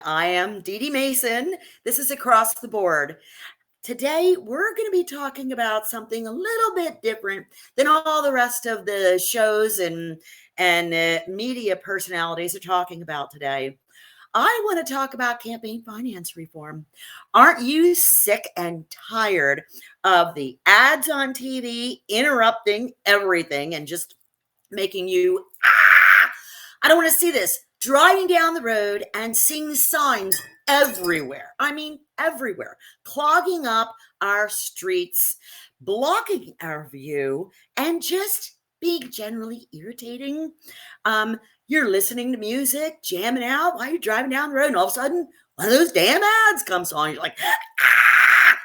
I am DeeDee Mason. This is Across the Board. Today, we're going to be talking about something a little bit different than all the rest of the shows and media personalities are talking about today. I want to talk about campaign finance reform. Aren't you sick and tired of the ads on TV interrupting everything and just making you, I don't want to see this, driving down the road and seeing signs everywhere. I mean, everywhere, clogging up our streets, blocking our view, and just being generally irritating. You're listening to music, jamming out while you're driving down the road, and all of a sudden, one of those damn ads comes on. You're like, ah!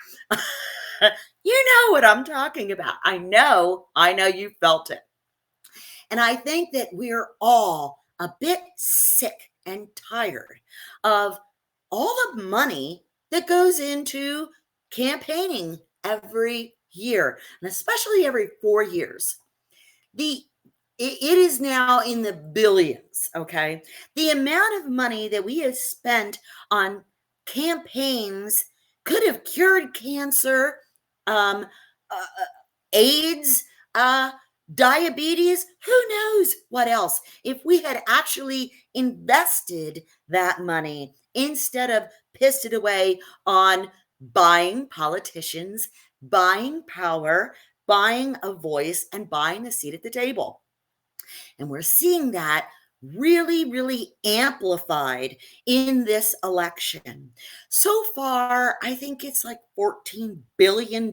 You know what I'm talking about. I know you felt it. And I think that we're all a bit sick and tired of all the money that goes into campaigning every year, and especially every 4 years. It is now in the billions, okay? The amount of money that we have spent on campaigns could have cured cancer, um, AIDS, diabetes, who knows what else, if we had actually invested that money instead of pissed it away on buying politicians, buying power, buying a voice, and buying a seat at the table. And we're seeing that really amplified in this election. So far, I think it's like $14 billion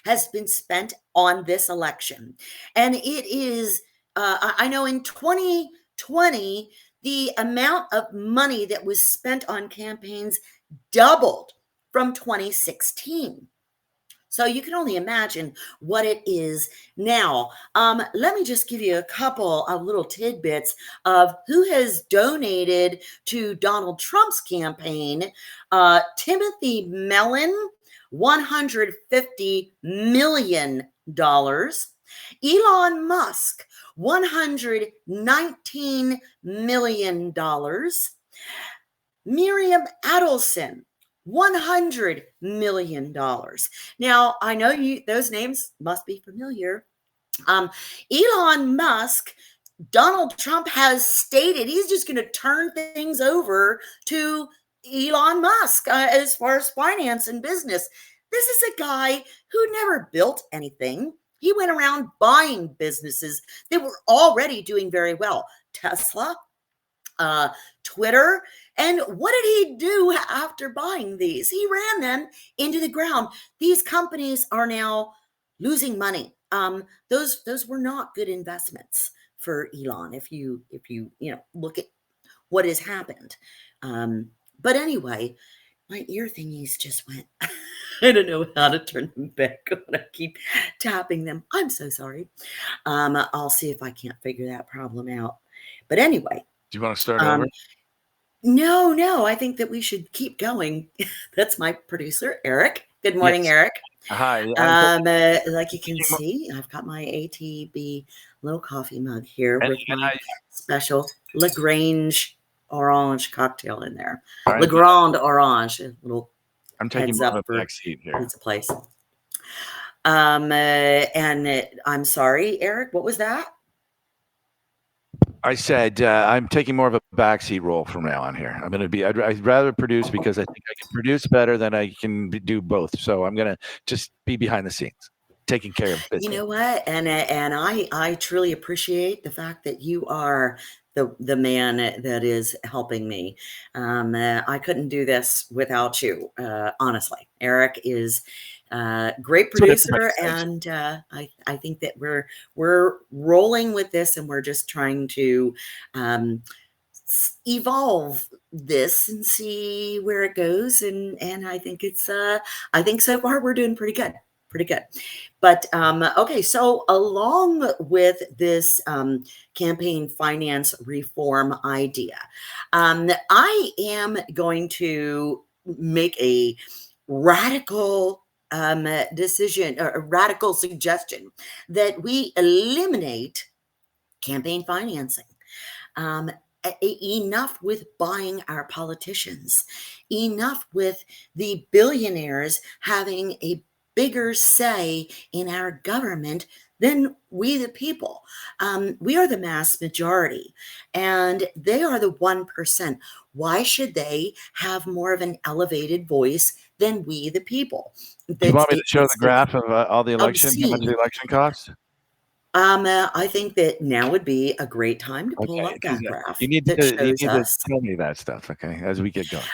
has been spent on this election. And it is, I know in 2020, the amount of money that was spent on campaigns doubled from 2016. So you can only imagine what it is now. Let me just give you a couple of little tidbits of who has donated to Donald Trump's campaign. Timothy Mellon, $150 million. Elon Musk, $119 million. Miriam Adelson, $100 million. Now, I know those names must be familiar. Elon Musk, Donald Trump has stated he's just going to turn things over to Elon Musk as far as finance and business. This is a guy who never built anything. He went around buying businesses that were already doing very well. Tesla, Twitter. And what did he do after buying these? He ran them into the ground. These companies are now losing money. Those were not good investments for Elon. If you look at what has happened. But anyway, my ear thingies just went. I don't know how to turn them back on. I keep tapping them. I'm so sorry. I'll see if I can't figure that problem out. But anyway. Do you want to start over? No, I think that we should keep going. That's my producer, Eric. Good morning, yes. Eric. Hi. Like you can see, I've got my ATB little coffee mug here with my special LaGrange orange cocktail in there. LeGrand orange, a little I'm taking more of a back seat here. It's a place. And I'm sorry, Eric, what was that? I said I'm taking more of a backseat role from now on here. I'm going to be. I'd rather produce because I think I can produce better than I can do both. So I'm going to just be behind the scenes, taking care of business. You know what? And I truly appreciate the fact that you are the man that is helping me. I couldn't do this without you. Honestly, Eric is great producer, and I think that we're rolling with this, and we're just trying to evolve this and see where it goes. And I think it's I think so far we're doing pretty good. But okay, so along with this campaign finance reform idea, I am going to make a radical decision, or a radical suggestion, that we eliminate campaign financing. enough with buying our politicians, enough with the billionaires having a bigger say in our government than we, the people. We are the mass majority, and they are the 1%. Why should they have more of an elevated voice than we, the people? Do you want me to show It's the graph of all the election, how much obscene. the election costs? I think that now would be a great time to pull Okay, up 'cause, that graph you need that to shows us. tell me that stuff, okay, as we get going.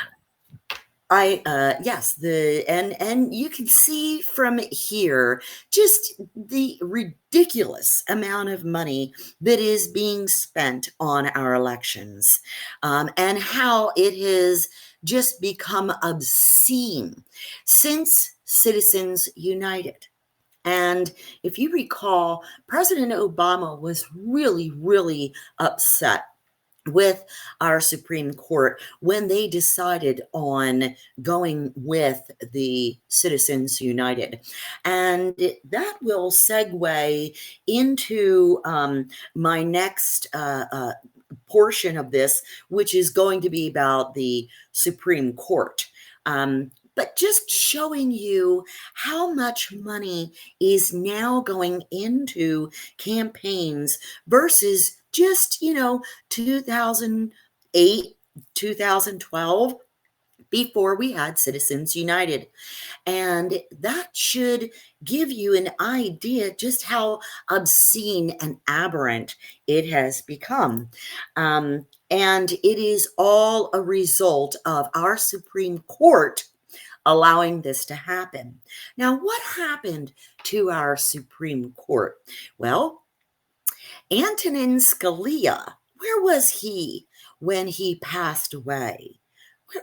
Yes, and you can see from here just the ridiculous amount of money that is being spent on our elections, and how it has just become obscene since Citizens United. And if you recall, President Obama was really, really upset with our Supreme Court when they decided on going with the Citizens United. And that will segue into my next portion of this, which is going to be about the Supreme Court. But just showing you how much money is now going into campaigns versus just, 2008, 2012, before we had Citizens United. And that should give you an idea just how obscene and aberrant it has become. And it is all a result of our Supreme Court allowing this to happen. Now, what happened to our Supreme Court? Well, Antonin Scalia, where was he when he passed away?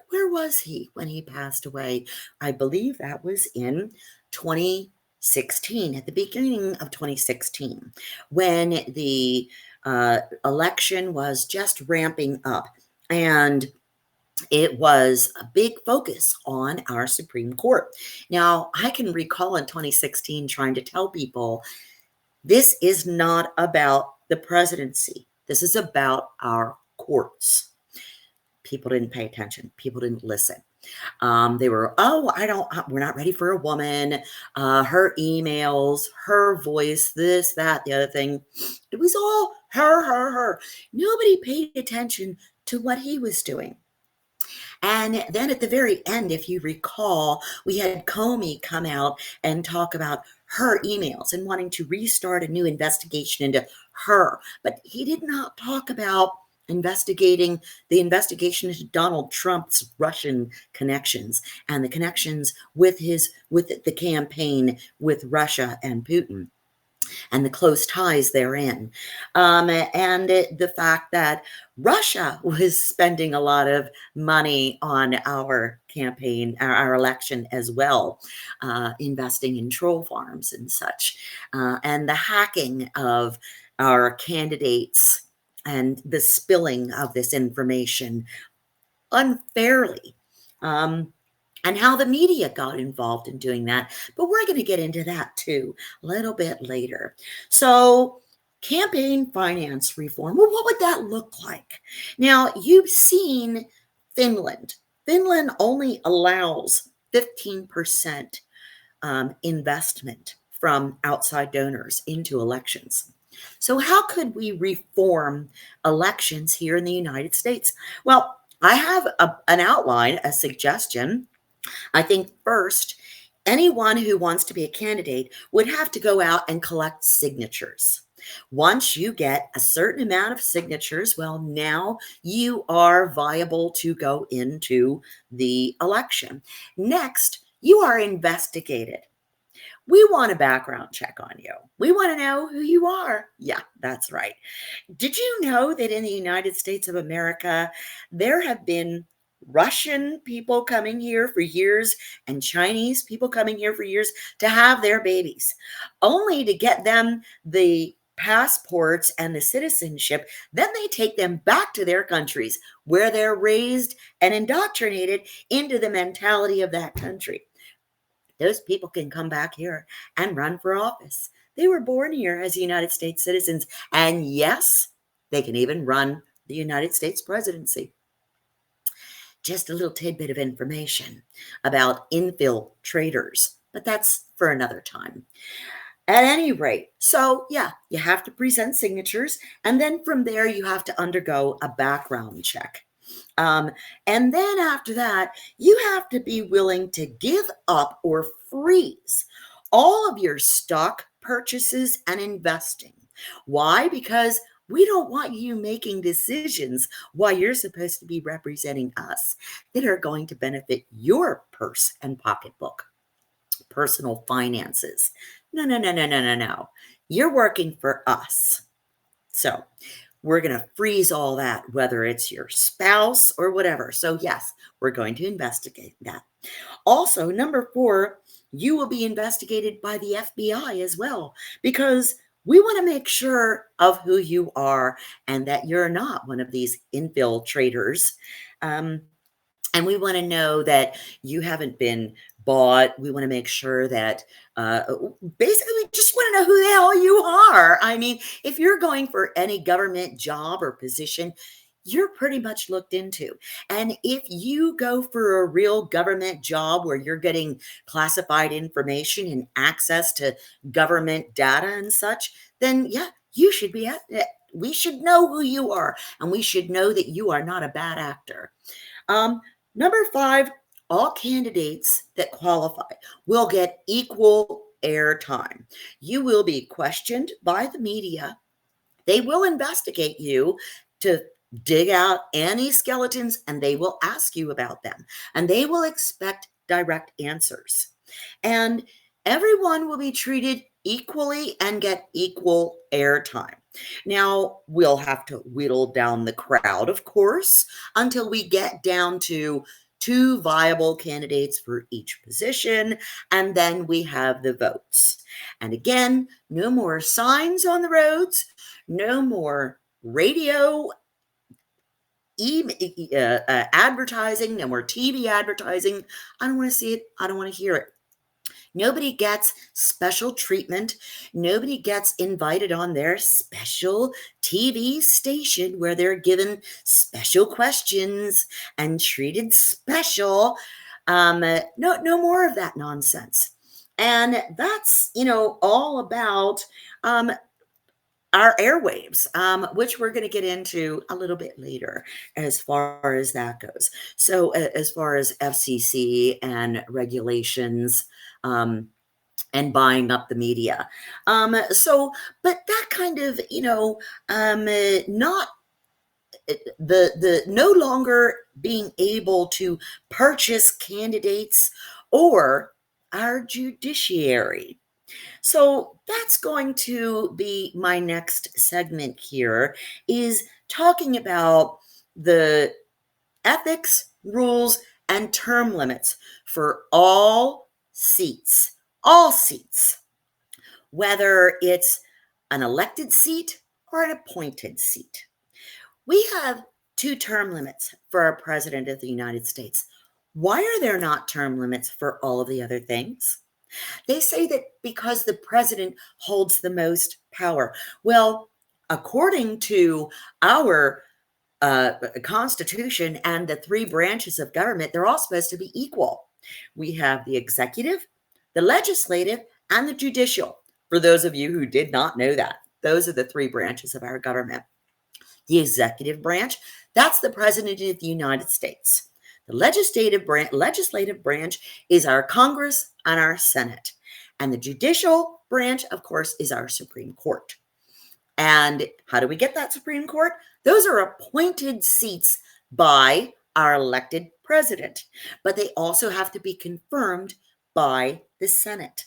Where was he when he passed away? I believe that was in 2016, at the beginning of 2016, when the election was just ramping up. And it was a big focus on our Supreme Court. Now, I can recall in 2016 trying to tell people this is not about the presidency. This is about our courts. People didn't pay attention. People didn't listen. They were, we're not ready for a woman. Her emails, her voice, this, that, the other thing. It was all her. Nobody paid attention to what he was doing. And then at the very end, if you recall, we had Comey come out and talk about her emails and wanting to restart a new investigation into her. But he did not talk about investigating the investigation into Donald Trump's Russian connections and the connections with the campaign with Russia and Putin and the close ties therein. And the fact that Russia was spending a lot of money on our campaign, our election as well, investing in troll farms and such, and the hacking of our candidates and the spilling of this information unfairly. And how the media got involved in doing that. But we're going to get into that too a little bit later. So, campaign finance reform. Well, what would that look like? Now, you've seen Finland. Finland only allows 15% investment from outside donors into elections. So, how could we reform elections here in the United States? Well, I have an outline, a suggestion. I think first, anyone who wants to be a candidate would have to go out and collect signatures. Once you get a certain amount of signatures, well, now you are viable to go into the election. Next, you are investigated. We want a background check on you. We want to know who you are. Yeah, that's right. Did you know that in the United States of America, there have been Russian people coming here for years and Chinese people coming here for years to have their babies, only to get them the passports and the citizenship? Then they take them back to their countries where they're raised and indoctrinated into the mentality of that country. Those people can come back here and run for office. They were born here as United States citizens. And yes, they can even run the United States presidency. Just a little tidbit of information about infiltrators, but that's for another time. At any rate, so yeah, you have to present signatures, and then from there you have to undergo a background check. And then after that, you have to be willing to give up or freeze all of your stock purchases and investing. Why? Because we don't want you making decisions while you're supposed to be representing us that are going to benefit your purse and pocketbook, personal finances. No, no, no, no, no, no, no. You're working for us. So we're going to freeze all that, whether it's your spouse or whatever. So yes, we're going to investigate that. Also, number 4, you will be investigated by the FBI as well, because we want to make sure of who you are and that you're not one of these infiltrators. And we want to know that you haven't been bought. We want to make sure that basically we just want to know who the hell you are. I mean, if you're going for any government job or position, you're pretty much looked into. And if you go for a real government job where you're getting classified information and access to government data and such, then yeah, you should be at it. We should know who you are, and we should know that you are not a bad actor. Number 5, all candidates that qualify will get equal airtime. You will be questioned by the media. They will investigate you to dig out any skeletons, and they will ask you about them, and they will expect direct answers. And everyone will be treated equally and get equal airtime. Now, we'll have to whittle down the crowd, of course, until we get down to 2 viable candidates for each position, and then we have the votes. And again, no more signs on the roads, no more radio advertising, no more TV advertising. I don't want to see it. I don't want to hear it. Nobody gets special treatment. Nobody gets invited on their special TV station where they're given special questions and treated special. No more of that nonsense. And that's, all about our airwaves, which we're going to get into a little bit later as far as that goes. So as far as FCC and regulations, and buying up the media. But that kind of, not the no longer being able to purchase candidates or our judiciary. So that's going to be my next segment here, is talking about the ethics, rules, and term limits for all seats, whether it's an elected seat or an appointed seat. We have 2 term limits for our president of the United States. Why are there not term limits for all of the other things? They say that because the president holds the most power. Well, according to our Constitution and the 3 branches of government, they're all supposed to be equal. We have the executive, the legislative, and the judicial. For those of you who did not know that, those are the 3 branches of our government. The executive branch, that's the president of the United States. The legislative branch is our Congress and our Senate. And the judicial branch, of course, is our Supreme Court. And how do we get that Supreme Court? Those are appointed seats by our elected president, but they also have to be confirmed by the Senate.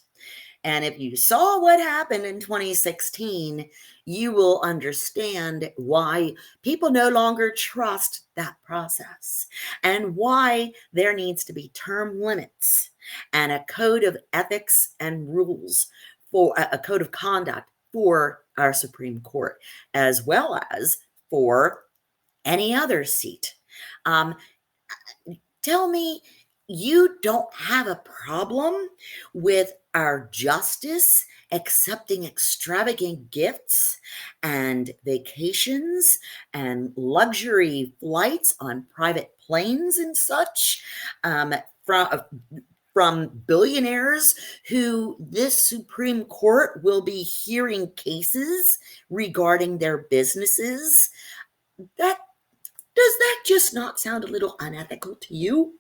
And if you saw what happened in 2016, you will understand why people no longer trust that process and why there needs to be term limits and a code of ethics and rules, for a code of conduct for our Supreme Court, as well as for any other seat. Tell me you don't have a problem with our justice accepting extravagant gifts and vacations and luxury flights on private planes and such, from billionaires who this Supreme Court will be hearing cases regarding their businesses. Does that just not sound a little unethical to you?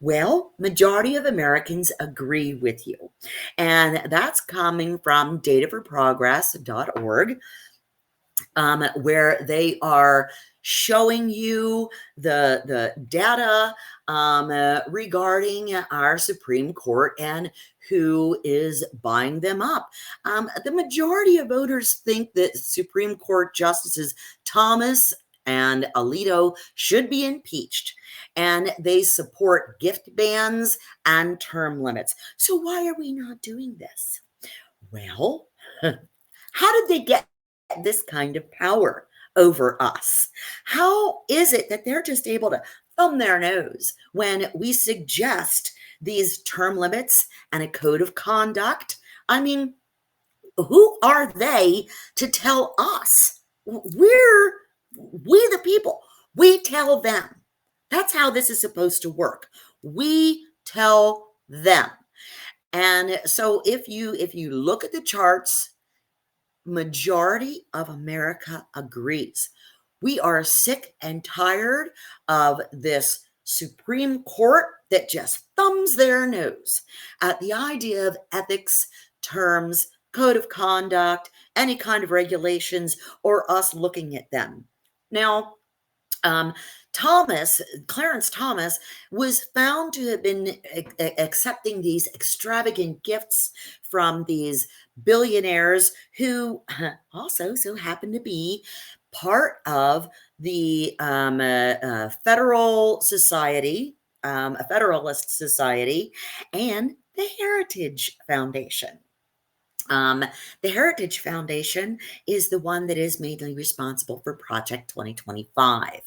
Well, majority of Americans agree with you. And that's coming from dataforprogress.org, where they are showing you the data regarding our Supreme Court and who is buying them up. The majority of voters think that Supreme Court Justices Thomas and Alito should be impeached, and they support gift bans and term limits. So why are we not doing this? Well, how did they get this kind of power over us? How is it that they're just able to thumb their nose when we suggest these term limits and a code of conduct? I mean, who are they to tell us? We the people, we tell them. That's how this is supposed to work. We tell them. And so if you look at the charts, majority of America agrees. We are sick and tired of this Supreme Court that just thumbs their nose at the idea of ethics, terms, code of conduct, any kind of regulations, or us looking at them. Now, Clarence Thomas was found to have been accepting these extravagant gifts from these billionaires who also so happen to be part of the Federal Society, a Federalist Society, and the Heritage Foundation. The Heritage Foundation is the one that is mainly responsible for Project 2025.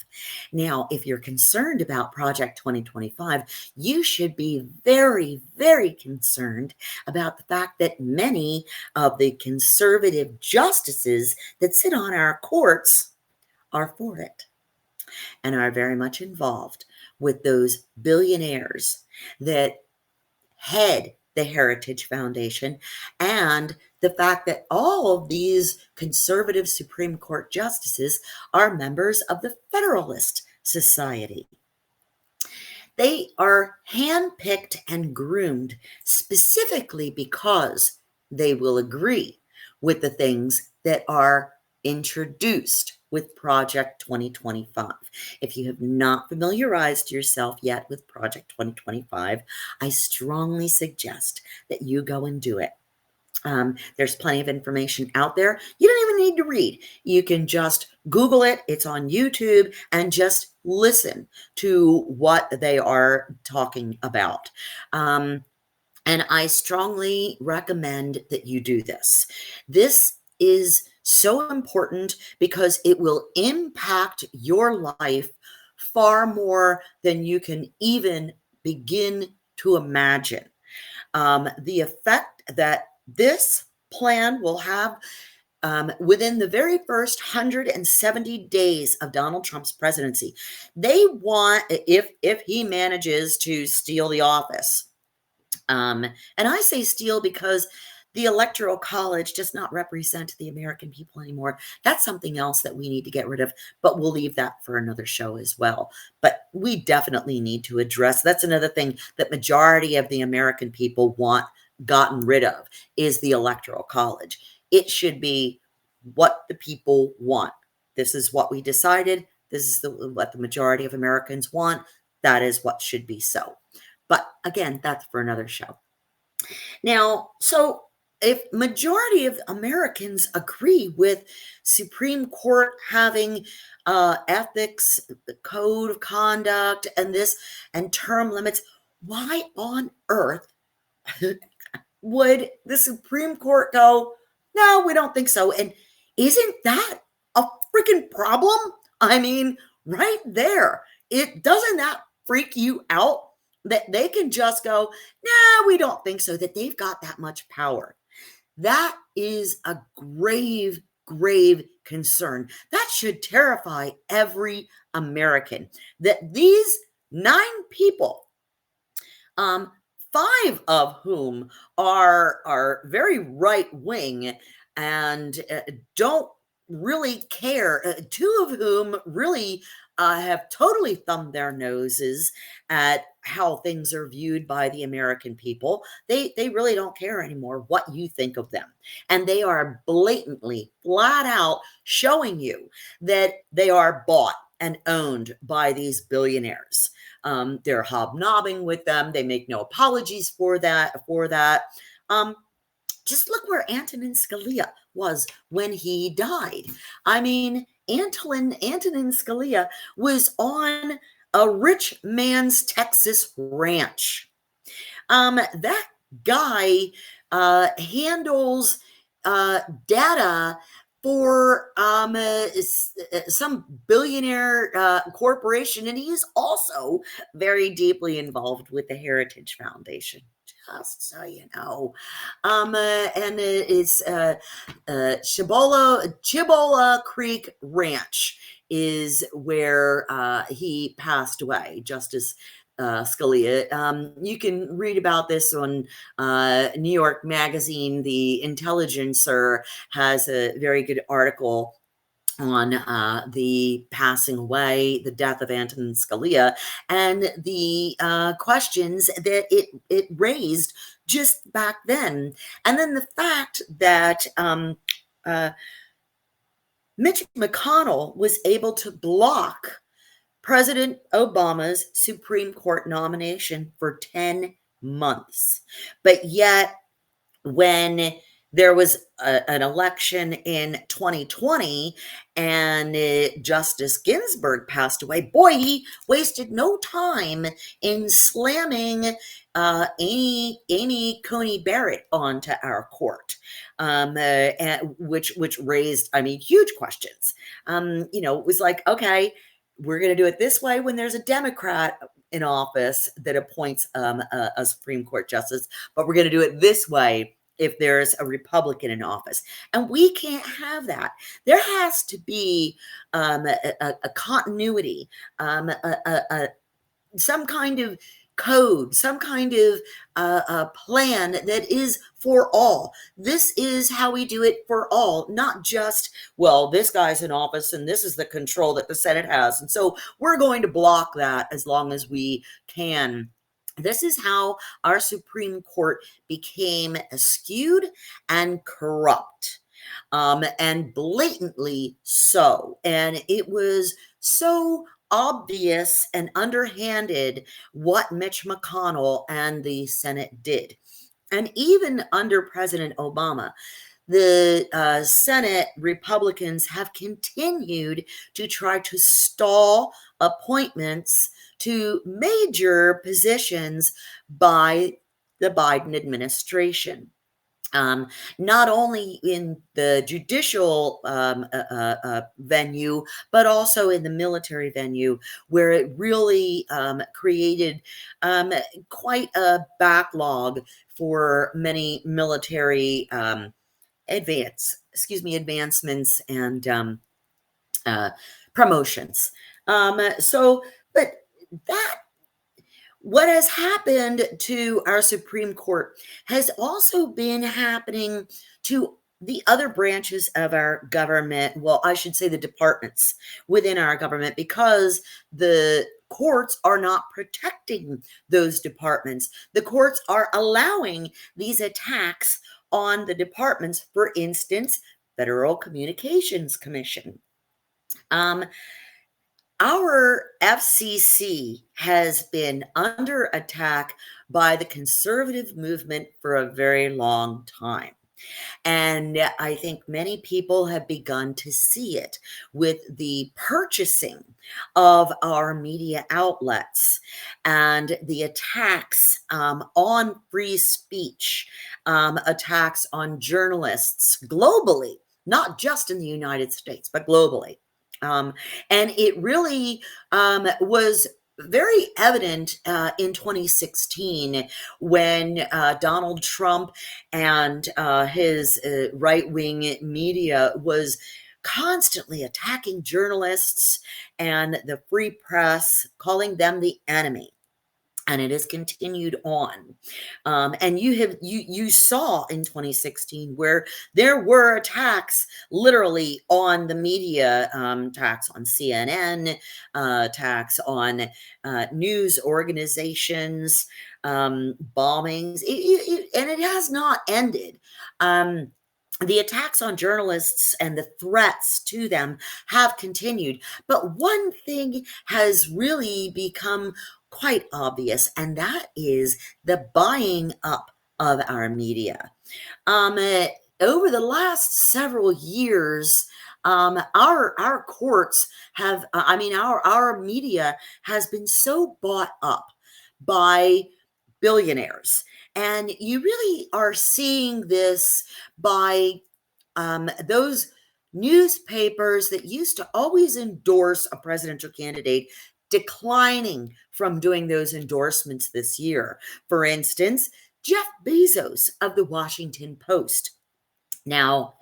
Now, if you're concerned about Project 2025, you should be very, very concerned about the fact that many of the conservative justices that sit on our courts are for it and are very much involved with those billionaires that head the Heritage Foundation, and the fact that all of these conservative Supreme Court justices are members of the Federalist Society. They are handpicked and groomed specifically because they will agree with the things that are introduced with Project 2025. If you have not familiarized yourself yet with Project 2025, I strongly suggest that you go and do it. There's plenty of information out there. You don't even need to read. You can just Google it. It's on YouTube, and just listen to what they are talking about. And I strongly recommend that you do this. This is so important because it will impact your life far more than you can even begin to imagine. The effect that this plan will have within the very first 170 days of Donald Trump's presidency. They want, if he manages to steal the office, and I say steal because the Electoral College does not represent the American people anymore. That's something else that we need to get rid of, but we'll leave that for another show as well. But we definitely need to address, that's another thing that majority of the American people want gotten rid of, is the Electoral College. It should be what the people want. This is what we decided. This is what the majority of Americans want. That is what should be so. But again, that's for another show. Now, so if majority of Americans agree with Supreme Court having ethics, code of conduct, and this and term limits, why on earth would the Supreme Court go, no, we don't think so? And isn't that a freaking problem? I mean, right there. Doesn't that freak you out that they can just go, nah, we don't think so, that they've got that much power. That is a grave, grave concern. That should terrify every American, that these 9 people, 5 of whom are very right wing and don't really care. 2 of whom really have totally thumbed their noses at how things are viewed by the American people. They really don't care anymore what you think of them, and they are blatantly, flat out showing you that they are bought and owned by these billionaires. They're hobnobbing with them. They make no apologies for that. Just look where Antonin Scalia was when he died. I mean, Antonin Scalia was on a rich man's Texas ranch. That guy handles data for some billionaire corporation, and he's also very deeply involved with the Heritage Foundation. Just so you know, and it's Chibola Creek Ranch is where he passed away. Justice Scalia. You can read about this on New York Magazine. The Intelligencer has a very good article on the passing away, the death of Antonin Scalia, and the questions that it raised just back then. And then the fact that Mitch McConnell was able to block President Obama's Supreme Court nomination for 10 months. But yet, when there was an election in 2020 and Justice Ginsburg passed away, boy, he wasted no time in slamming Amy Coney Barrett onto our court, which raised, huge questions. It was like, okay, we're going to do it this way when there's a Democrat in office that appoints a Supreme Court justice, but we're going to do it this way if there's a Republican in office. And we can't have that. There has to be a continuity, some kind of code, some kind of plan that is for all. This is how we do it for all, not just, well, this guy's in office and this is the control that the Senate has, and so we're going to block that as long as we can. This is how our Supreme Court became skewed and corrupt, and blatantly so. And it was so obvious and underhanded what Mitch McConnell and the Senate did. And even under President Obama, the Senate Republicans have continued to try to stall appointments to major positions by the Biden administration. Not only in the judicial venue, but also in the military venue, where it really created quite a backlog for many military advancements and promotions. But that, what has happened to our Supreme Court has also been happening to the other branches of our government. Well, I should say the departments within our government, because the courts are not protecting those departments. The courts are allowing these attacks on the departments. For instance, Federal Communications Commission. Our FCC has been under attack by the conservative movement for a very long time. And I think many people have begun to see it with the purchasing of our media outlets and the attacks on free speech, attacks on journalists globally, not just in the United States, but globally. And it really was very evident in 2016 when Donald Trump and his right-wing media was constantly attacking journalists and the free press, calling them the enemy. And it has continued on. And you saw in 2016 where there were attacks literally on the media, attacks on CNN, attacks on news organizations, bombings, and it has not ended. The attacks on journalists and the threats to them have continued. But one thing has really become quite obvious, and that is the buying up of our media. Over the last several years, our courts have, our media has been so bought up by billionaires. And you really are seeing this by those newspapers that used to always endorse a presidential candidate declining from doing those endorsements this year. For instance, Jeff Bezos of the Washington Post. Now,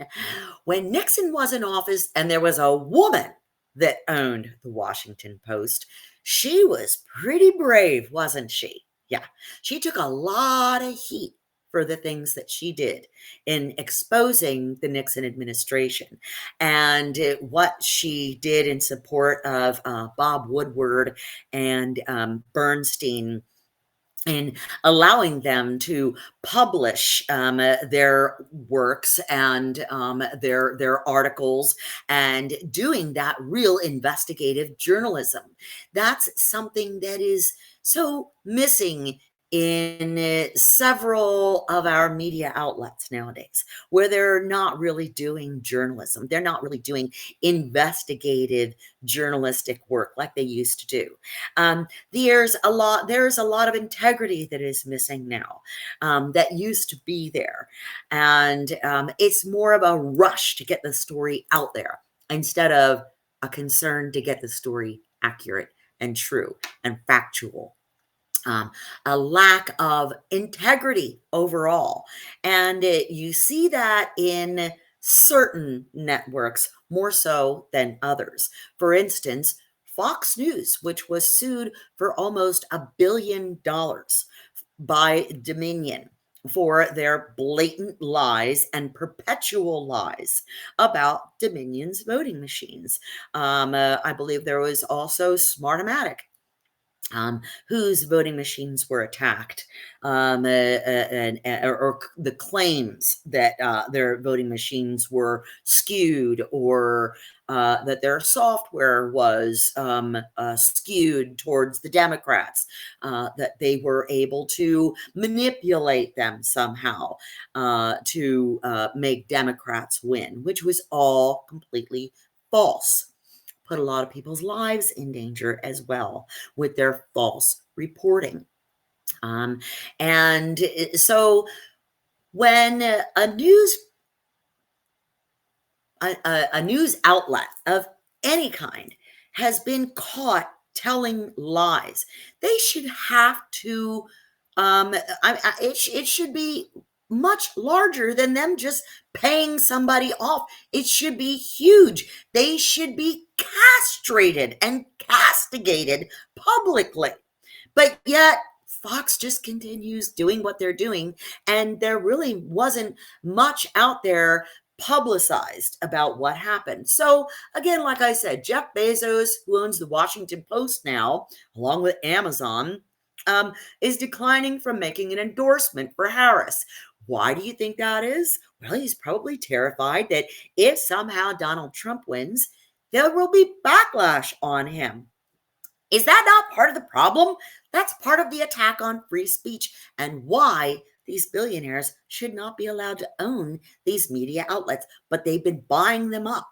when Nixon was in office and there was a woman that owned the Washington Post, she was pretty brave, wasn't she? Yeah, she took a lot of heat for the things that she did in exposing the Nixon administration and what she did in support of Bob Woodward and Bernstein, and allowing them to publish their works and their articles, and doing that real investigative journalism. That's something that is so missing in several of our media outlets nowadays, where they're not really doing journalism. They're not really doing investigative journalistic work like they used to do. There's a lot of integrity that is missing now, that used to be there. And it's more of a rush to get the story out there instead of a concern to get the story accurate and true and factual. A lack of integrity overall. And you see that in certain networks more so than others. For instance, Fox News, which was sued for almost $1 billion by Dominion for their blatant lies and perpetual lies about Dominion's voting machines. I believe there was also Smartmatic, whose voting machines were attacked, or the claims that their voting machines were skewed, or that their software was skewed towards the Democrats, that they were able to manipulate them somehow to make Democrats win, which was all completely false. Put a lot of people's lives in danger as well with their false reporting. And so when a news outlet of any kind has been caught telling lies, they should have to, it should be much larger than them just paying somebody off. It should be huge. They should be castrated and castigated publicly. But yet, Fox just continues doing what they're doing, and there really wasn't much out there publicized about what happened. So again, like I said, Jeff Bezos, who owns the Washington Post now, along with Amazon, is declining from making an endorsement for Harris. Why do you think that is? Well, he's probably terrified that if somehow Donald Trump wins, there will be backlash on him. Is that not part of the problem? That's part of the attack on free speech and why these billionaires should not be allowed to own these media outlets, but they've been buying them up.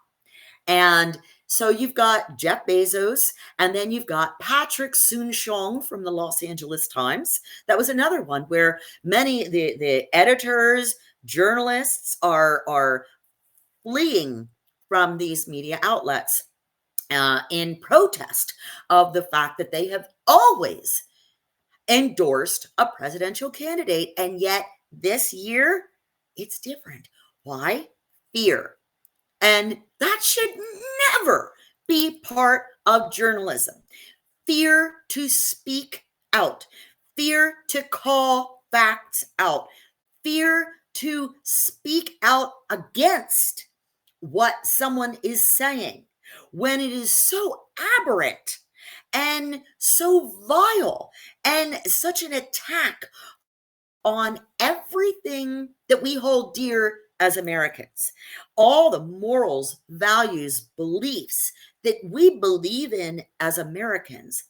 And so you've got Jeff Bezos, and then you've got Patrick Soon-Shiong from the Los Angeles Times. That was another one where many the editors, journalists are fleeing from these media outlets. in protest of the fact that they have always endorsed a presidential candidate. And yet this year, it's different. Why? Fear. And that should never be part of journalism. Fear to speak out, fear to call facts out, fear to speak out against what someone is saying when it is so aberrant and so vile and such an attack on everything that we hold dear as Americans. All the morals, values, beliefs that we believe in as Americans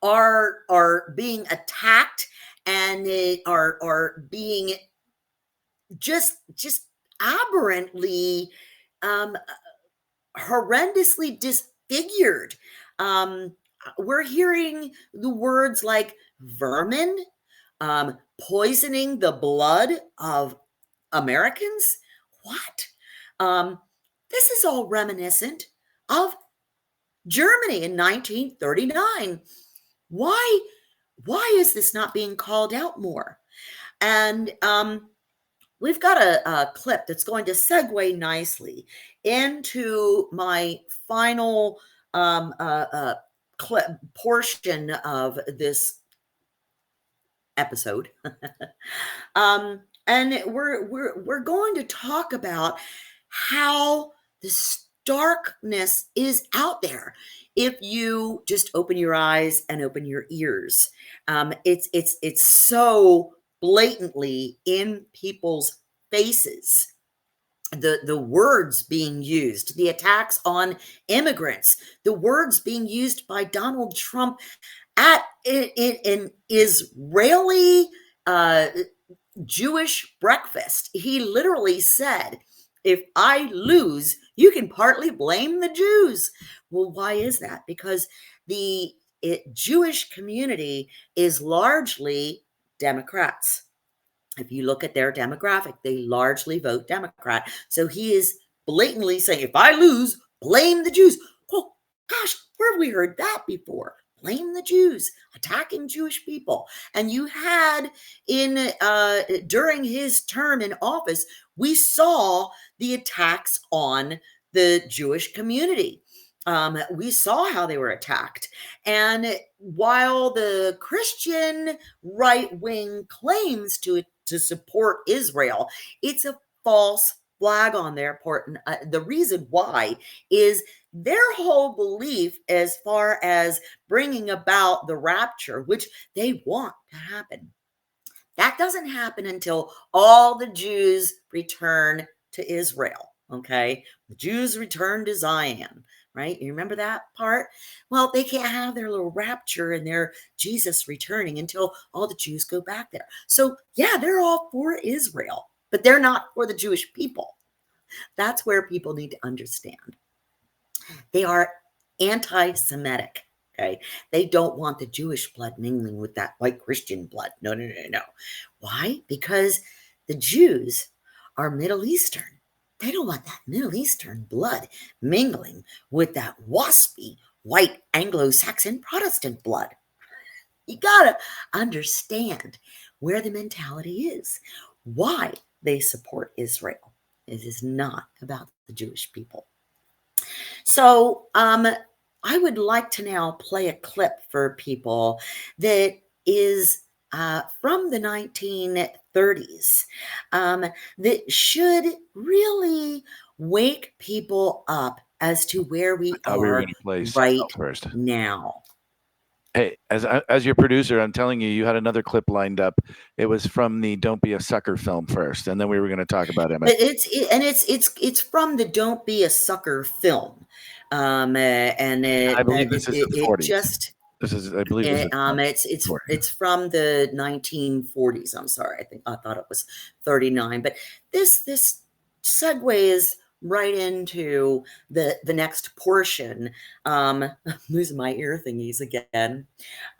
are being attacked, and they are being just aberrantly, horrendously disfigured. We're hearing the words like vermin, poisoning the blood of Americans. What? This is all reminiscent of Germany in 1939. Why is this not being called out more? And we've got a clip that's going to segue nicely into my final clip portion of this episode. And we're going to talk about how the starkness is out there if you just open your eyes and open your ears. It's so blatantly in people's faces. The words being used, the attacks on immigrants, the words being used by Donald Trump at an Israeli Jewish breakfast. He literally said, if I lose, you can partly blame the Jews. Well, why is that? Because the Jewish community is largely Democrats. If you look at their demographic, they largely vote Democrat. So he is blatantly saying, if I lose, blame the Jews. Oh, gosh, where have we heard that before? Blame the Jews, attacking Jewish people. And you had during his term in office, we saw the attacks on the Jewish community. We saw how they were attacked. And while the Christian right wing claims to support Israel, it's a false flag on their part. And the reason why is their whole belief as far as bringing about the rapture, which they want to happen. That doesn't happen until all the Jews return to Israel. Okay. The Jews return to Zion, right? You remember that part? Well, they can't have their little rapture and their Jesus returning until all the Jews go back there. So, yeah, they're all for Israel, but they're not for the Jewish people. That's where people need to understand. They are anti-Semitic. Okay. They don't want the Jewish blood mingling with that white Christian blood. No. Why? Because the Jews are Middle Eastern. They don't want that Middle Eastern blood mingling with that waspy white Anglo-Saxon Protestant blood. You gotta understand where the mentality is, why they support Israel. It is not about the Jewish people. So, I would like to now play a clip for people that is from the 1930s that should really wake people up as to where we are right first. now. Hey, as your producer, I'm telling you, you had another clip lined up. It was from the "Don't Be a Sucker" film first, and then we were going to talk about it. It's from the "Don't Be a Sucker" film, and I believe this is the 40s. I believe it's from the 1940s. I'm sorry, I thought it was 39, but this segue is right into the next portion. I'm losing my ear thingies again.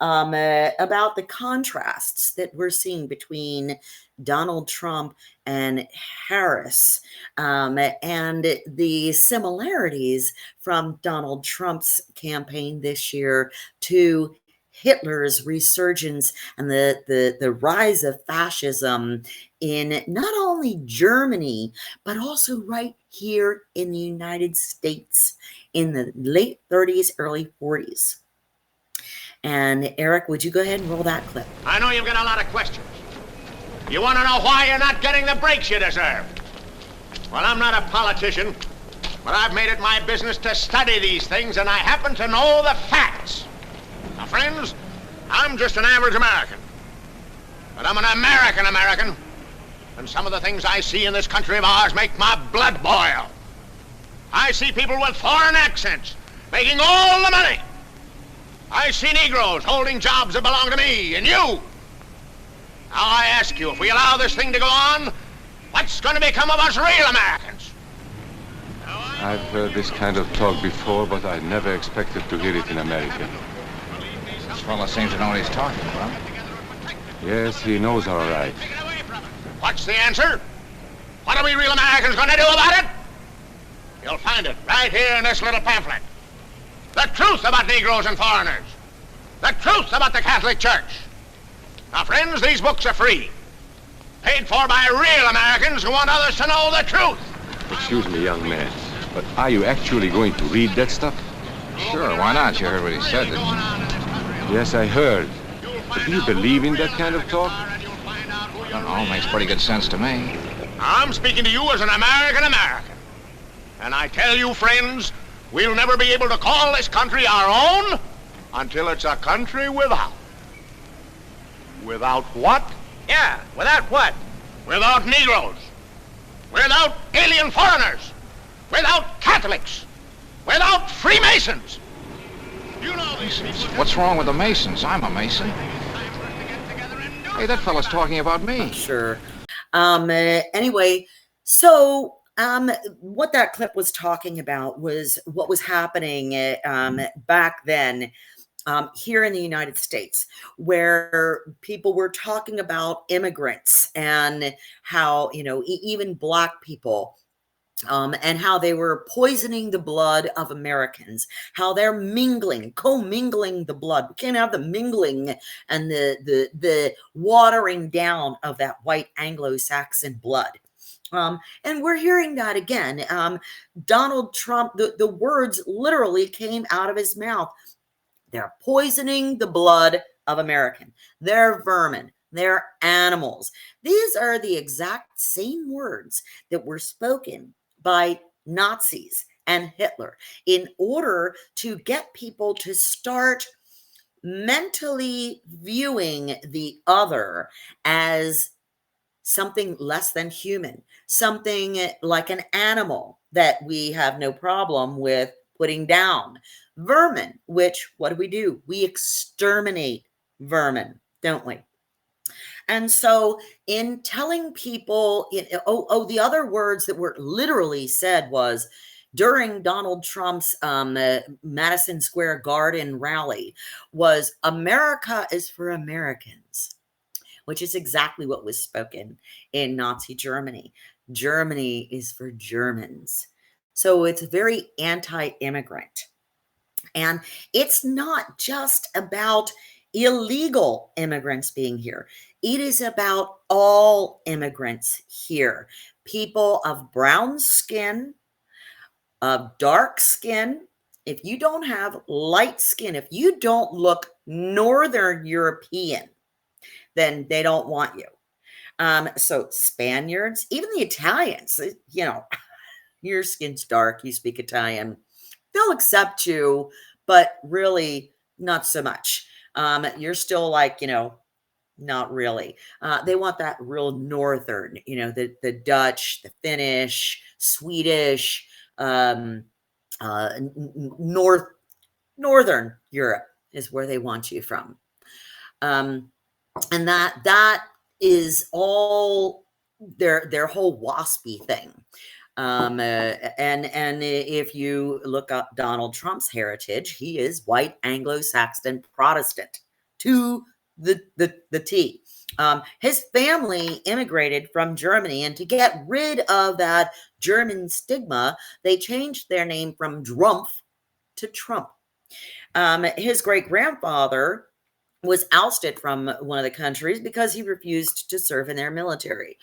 About the contrasts that we're seeing between Donald Trump and Harris, and the similarities from Donald Trump's campaign this year to Hitler's resurgence and the rise of fascism in not only Germany, but also right here in the United States in the late 30s, early 40s. And Eric, would you go ahead and roll that clip? I know you've got a lot of questions. You want to know why you're not getting the breaks you deserve? Well, I'm not a politician, but I've made it my business to study these things, and I happen to know the facts. Now, friends, I'm just an average American. But I'm an American, and some of the things I see in this country of ours make my blood boil. I see people with foreign accents making all the money. I see Negroes holding jobs that belong to me and you. Now I ask you, if we allow this thing to go on, what's going to become of us real Americans? I've heard this kind of talk before, but I never expected to hear it in America. This fellow seems to know what he's talking about. Yes, he knows all right. What's the answer? What are we real Americans going to do about it? You'll find it right here in this little pamphlet. The truth about Negroes and foreigners. The truth about the Catholic Church. Now, friends, these books are free. Paid for by real Americans who want others to know the truth. Excuse me, young man, but are you actually going to read that stuff? Sure, why not? You heard what he said, didn't you? Yes, I heard. But do you believe in that kind of talk? I don't know, makes pretty good sense to me. I'm speaking to you as an American. And I tell you, friends, we'll never be able to call this country our own until it's a country without. Without what? Yeah, without what? Without Negroes. Without alien foreigners. Without Catholics. Without Freemasons. You know these people. What's wrong with the Masons? I'm a Mason. Hey, that fella's talking about me. Sure. Anyway, so what that clip was talking about was what was happening back then here in the United States, where people were talking about immigrants and how, even Black people, and how they were poisoning the blood of Americans, how they're commingling the blood. We can't have the mingling and the watering down of that white Anglo-Saxon blood. And we're hearing that again. Donald Trump, the words literally came out of his mouth. They're poisoning the blood of American. They're vermin. They're animals. These are the exact same words that were spoken by Nazis and Hitler in order to get people to start mentally viewing the other as something less than human, something like an animal that we have no problem with putting down. Vermin, which, what do? We exterminate vermin, don't we? And so in telling people, the other words that were literally said was during Donald Trump's Madison Square Garden rally was, America is for Americans, which is exactly what was spoken in Nazi Germany. Germany is for Germans. So it's very anti-immigrant. And it's not just about illegal immigrants being here. It is about all immigrants here. People of brown skin, of dark skin. If you don't have light skin, if you don't look Northern European, then they don't want you. So Spaniards, even the Italians, your skin's dark, you speak Italian, they'll accept you, but really not so much. You're still like, not really. They want that real Northern, the Dutch, the Finnish, Swedish, Northern Europe is where they want you from. And that is all their whole waspy thing. And if you look up Donald Trump's heritage, he is white Anglo-Saxon Protestant to the T. His family immigrated from Germany, and to get rid of that German stigma, they changed their name from Drumpf to Trump. His great-grandfather was ousted from one of the countries because he refused to serve in their military.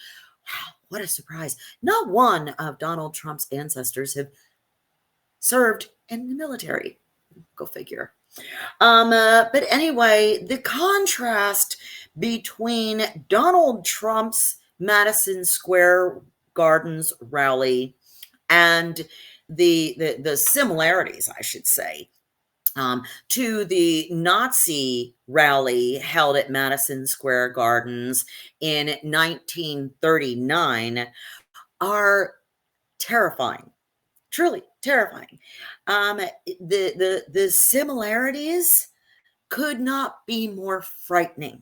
Wow, what a surprise. Not one of Donald Trump's ancestors have served in the military. Go figure. But anyway, the contrast between Donald Trump's Madison Square Gardens rally and the similarities, I should say, to the Nazi rally held at Madison Square Gardens in 1939 are terrifying, truly terrifying. The similarities could not be more frightening.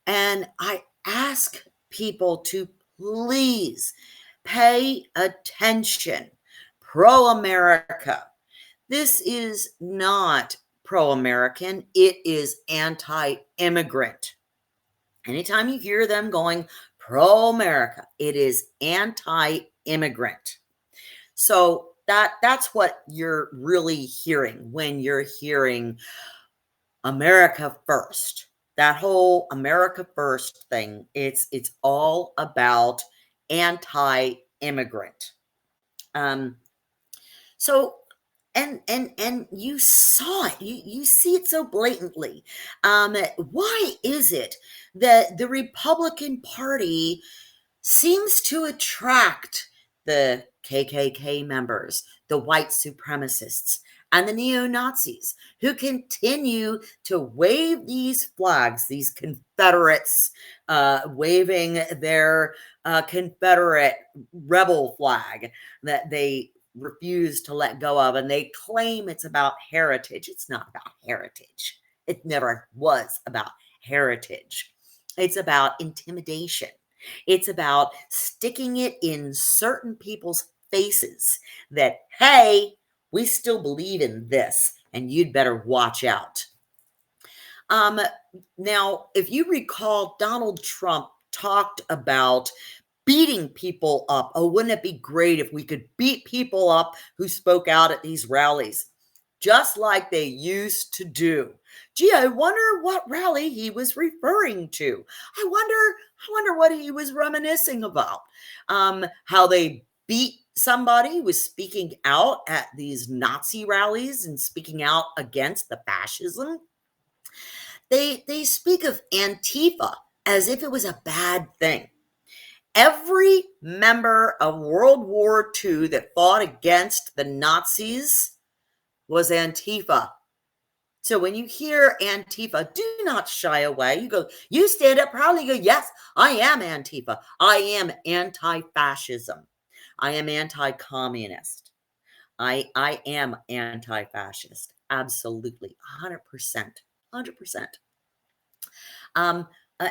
And I ask people to please pay attention. Pro-America. This is not pro-American. It is anti-immigrant. Anytime you hear them going pro-America, it is anti-immigrant. So that's what you're really hearing when you're hearing America first. That whole America first thing, it's all about anti-immigrant. So and you saw it. You see it so blatantly. Why is it that the Republican Party seems to attract the KKK members, the white supremacists, and the neo-Nazis who continue to wave these flags, these Confederates waving their Confederate rebel flag that they refuse to let go of, and they claim it's about heritage. It's not about heritage. It never was about heritage. It's about intimidation. It's about sticking it in certain people's faces that, hey, we still believe in this, and you'd better watch out. Now, if you recall, Donald Trump talked about beating people up. Oh, wouldn't it be great if we could beat people up who spoke out at these rallies, just like they used to do? Gee, I wonder what rally he was referring to. I wonder what he was reminiscing about. How they beat somebody who was speaking out at these Nazi rallies and speaking out against the fascism. They speak of Antifa as if it was a bad thing. Every member of World War II that fought against the Nazis was Antifa. So when you hear Antifa, do not shy away. You stand up proudly, go, yes, I am Antifa. I am anti-fascism. I am anti-communist. I am anti-fascist. Absolutely. 100%. 100%.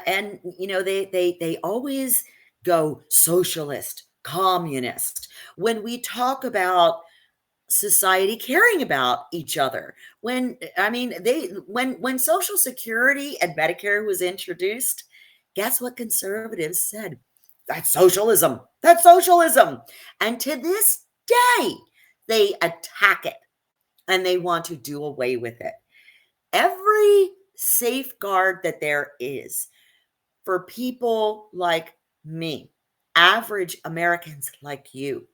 And, you know, they always go socialist, communist. When we talk about society caring about each other, when Social Security and Medicare was introduced, guess what conservatives said? That's socialism. That's socialism. And to this day, they attack it and they want to do away with it. Every safeguard that there is for people like me, average Americans like you,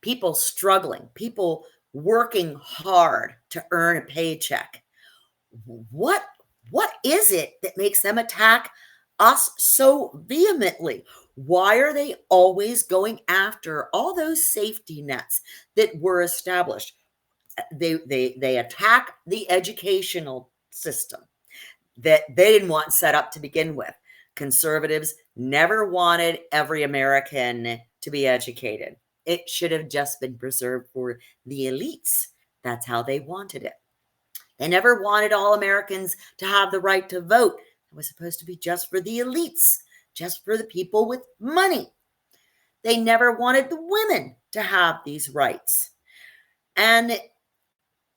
people struggling, people working hard to earn a paycheck. What is it that makes them attack us so vehemently? Why are they always going after all those safety nets that were established? They attack the educational system that they didn't want set up to begin with. Conservatives never wanted every American to be educated. It should have just been preserved for the elites. That's how they wanted it. They never wanted all Americans to have the right to vote. It was supposed to be just for the elites, just for the people with money. They never wanted the women to have these rights. And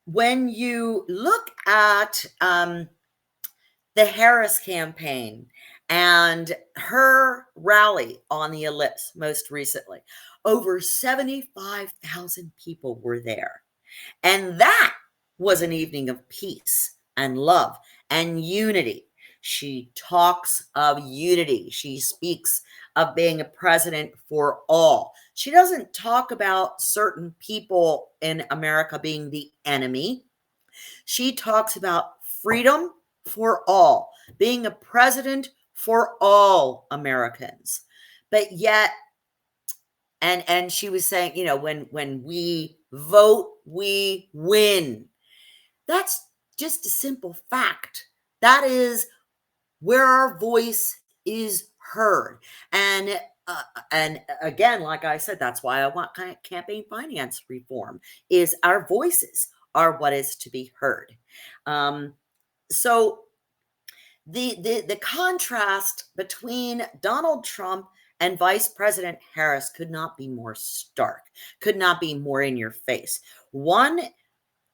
when you look at the Harris campaign and her rally on the ellipse most recently, over 75,000 people were there. And that was an evening of peace and love and unity. She talks of unity. She speaks of being a president for all. She doesn't talk about certain people in America being the enemy. She talks about freedom for all, being a president for all Americans. But yet, and she was saying, you know, when we vote, we win. That's just a simple fact. That is where our voice is heard. And again, like I said, that's why I want campaign finance reform, is our voices are what is to be heard. So the contrast between Donald Trump and Vice President Harris could not be more stark, could not be more in your face. One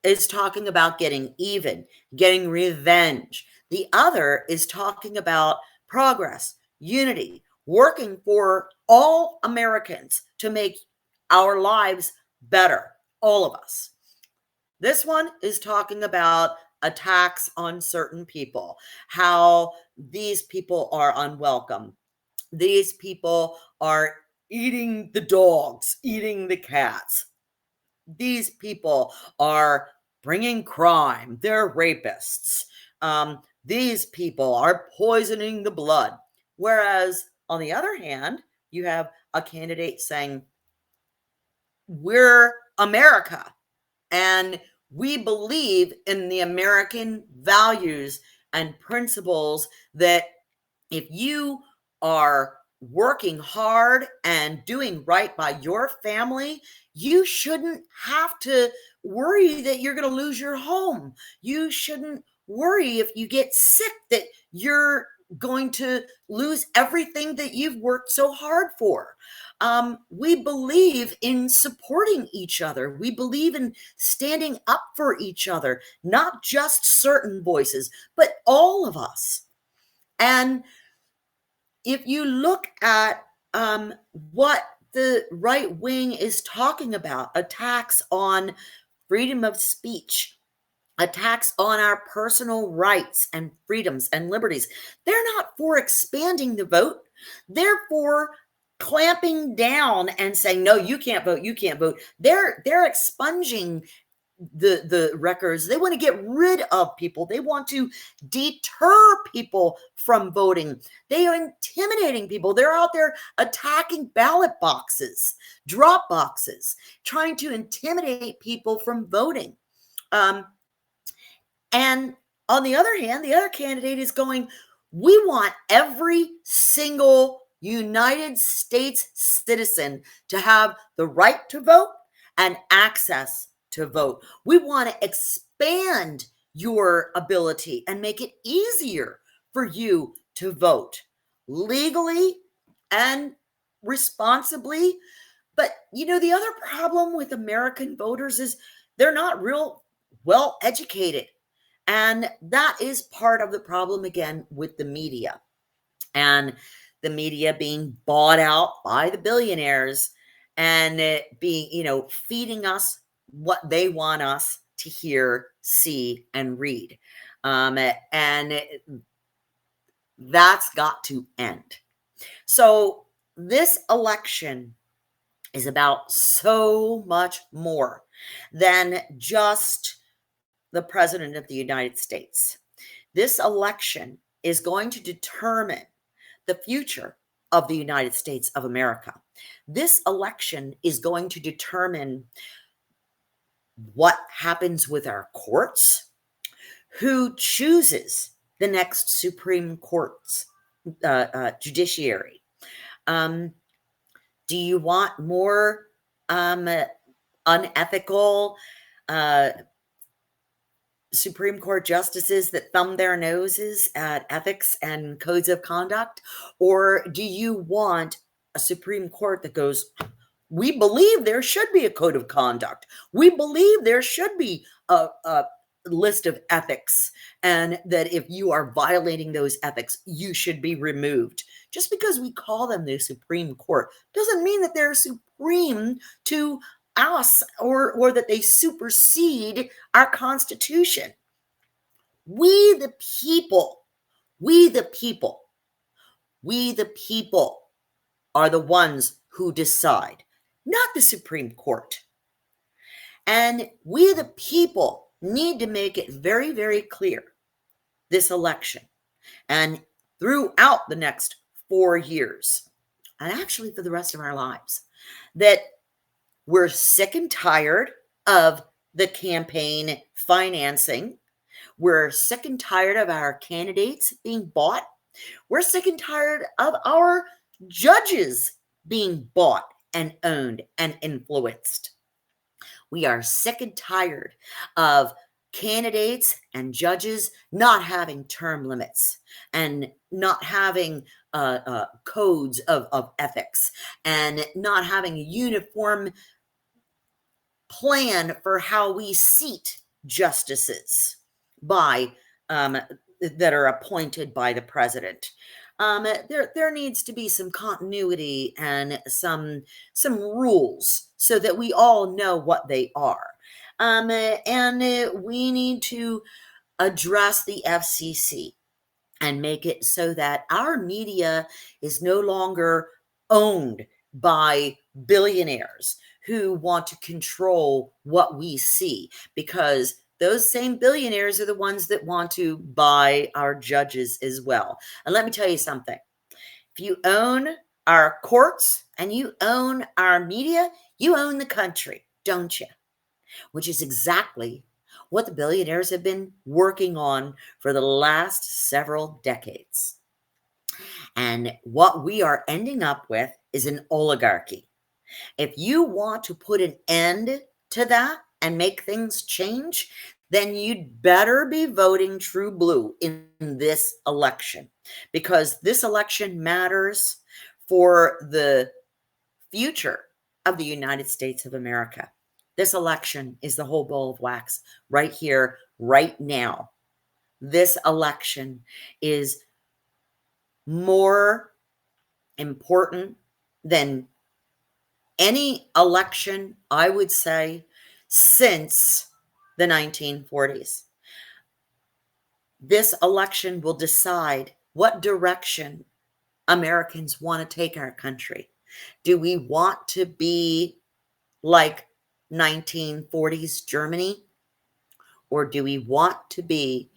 is talking about getting even, getting revenge. The other is talking about progress, unity, working for all Americans to make our lives better, all of us. This one is talking about attacks on certain people, how these people are unwelcome. These people are eating the dogs, eating the cats. These people are bringing crime. They're rapists. These people are poisoning the blood. Whereas, on the other hand, you have a candidate saying, we're America, and we believe in the American values and principles that if you are working hard and doing right by your family, you shouldn't have to worry that you're going to lose your home. You shouldn't worry if you get sick that you're going to lose everything that you've worked so hard for. We believe in supporting each other. We believe in standing up for each other, not just certain voices, but all of us. And if you look at what the right wing is talking about, attacks on freedom of speech, attacks on our personal rights and freedoms and liberties, they're not for expanding the vote. They're for clamping down and saying, no, you can't vote, you can't vote. They're expunging the records. They want to get rid of people. They want to deter people from voting. They are intimidating people. They're out there attacking ballot boxes, drop boxes, trying to intimidate people from voting. And on the other hand, the other candidate is going, we want every single United States citizen to have the right to vote and access to vote. We want to expand your ability and make it easier for you to vote legally and responsibly. But, you know, the other problem with American voters is they're not real well educated. And that is part of the problem, again, with the media. And the media being bought out by the billionaires and being, you know, feeding us what they want us to hear, see, and read. And that's got to end. So this election is about so much more than just the president of the United States. This election is going to determine the future of the United States of America. This election is going to determine what happens with our courts, who chooses the next Supreme Court's judiciary. Do you want more unethical Supreme Court justices that thumb their noses at ethics and codes of conduct? Or do you want a Supreme Court that goes, we believe there should be a code of conduct. We believe there should be a list of ethics, and that if you are violating those ethics, you should be removed. Just because we call them the Supreme Court doesn't mean that they're supreme to us, or that they supersede our Constitution. We the people are the ones who decide, not the Supreme Court. And we the people need to make it very, very clear this election and throughout the next 4 years, and actually for the rest of our lives, that we're sick and tired of the campaign financing. We're sick and tired of our candidates being bought. We're sick and tired of our judges being bought and owned and influenced. We are sick and tired of candidates and judges not having term limits and not having codes of ethics and not having a uniform plan for how we seat justices by that are appointed by the president. There needs to be some continuity and some rules so that we all know what they are. And we need to address the FCC and make it so that our media is no longer owned by billionaires who want to control what we see, because those same billionaires are the ones that want to buy our judges as well. And let me tell you something. If you own our courts and you own our media, you own the country, don't you? Which is exactly what the billionaires have been working on for the last several decades. And what we are ending up with is an oligarchy. If you want to put an end to that and make things change, then you'd better be voting true blue in this election, because this election matters for the future of the United States of America. This election is the whole ball of wax right here, right now. This election is more important than any election, I would say, since the 1940s. This election will decide what direction Americans want to take our country. Do we want to be like 1940s Germany? Or do we want to be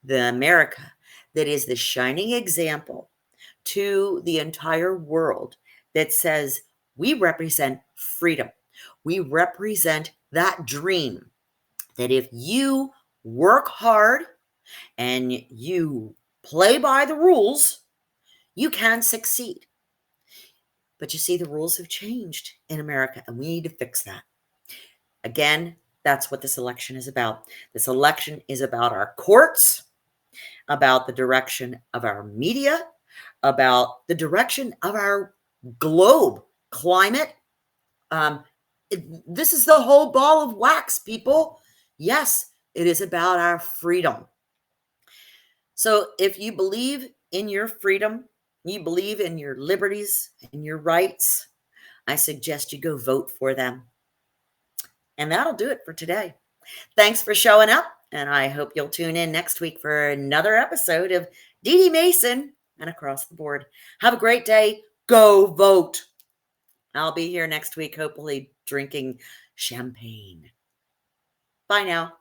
the America that is the shining example to the entire world that says we represent freedom? We represent that dream that if you work hard and you play by the rules, you can succeed. But you see, the rules have changed in America, and we need to fix that. Again, that's what this election is about. This election is about our courts, about the direction of our media, about the direction of our globe, climate. This is the whole ball of wax, people. Yes, it is about our freedom. So if you believe in your freedom, you believe in your liberties and your rights, I suggest you go vote for them. And that'll do it for today. Thanks for showing up, and I hope you'll tune in next week for another episode of DeeDee Mason and Across the Board. Have a great day. Go vote. I'll be here next week, hopefully drinking champagne. Bye now.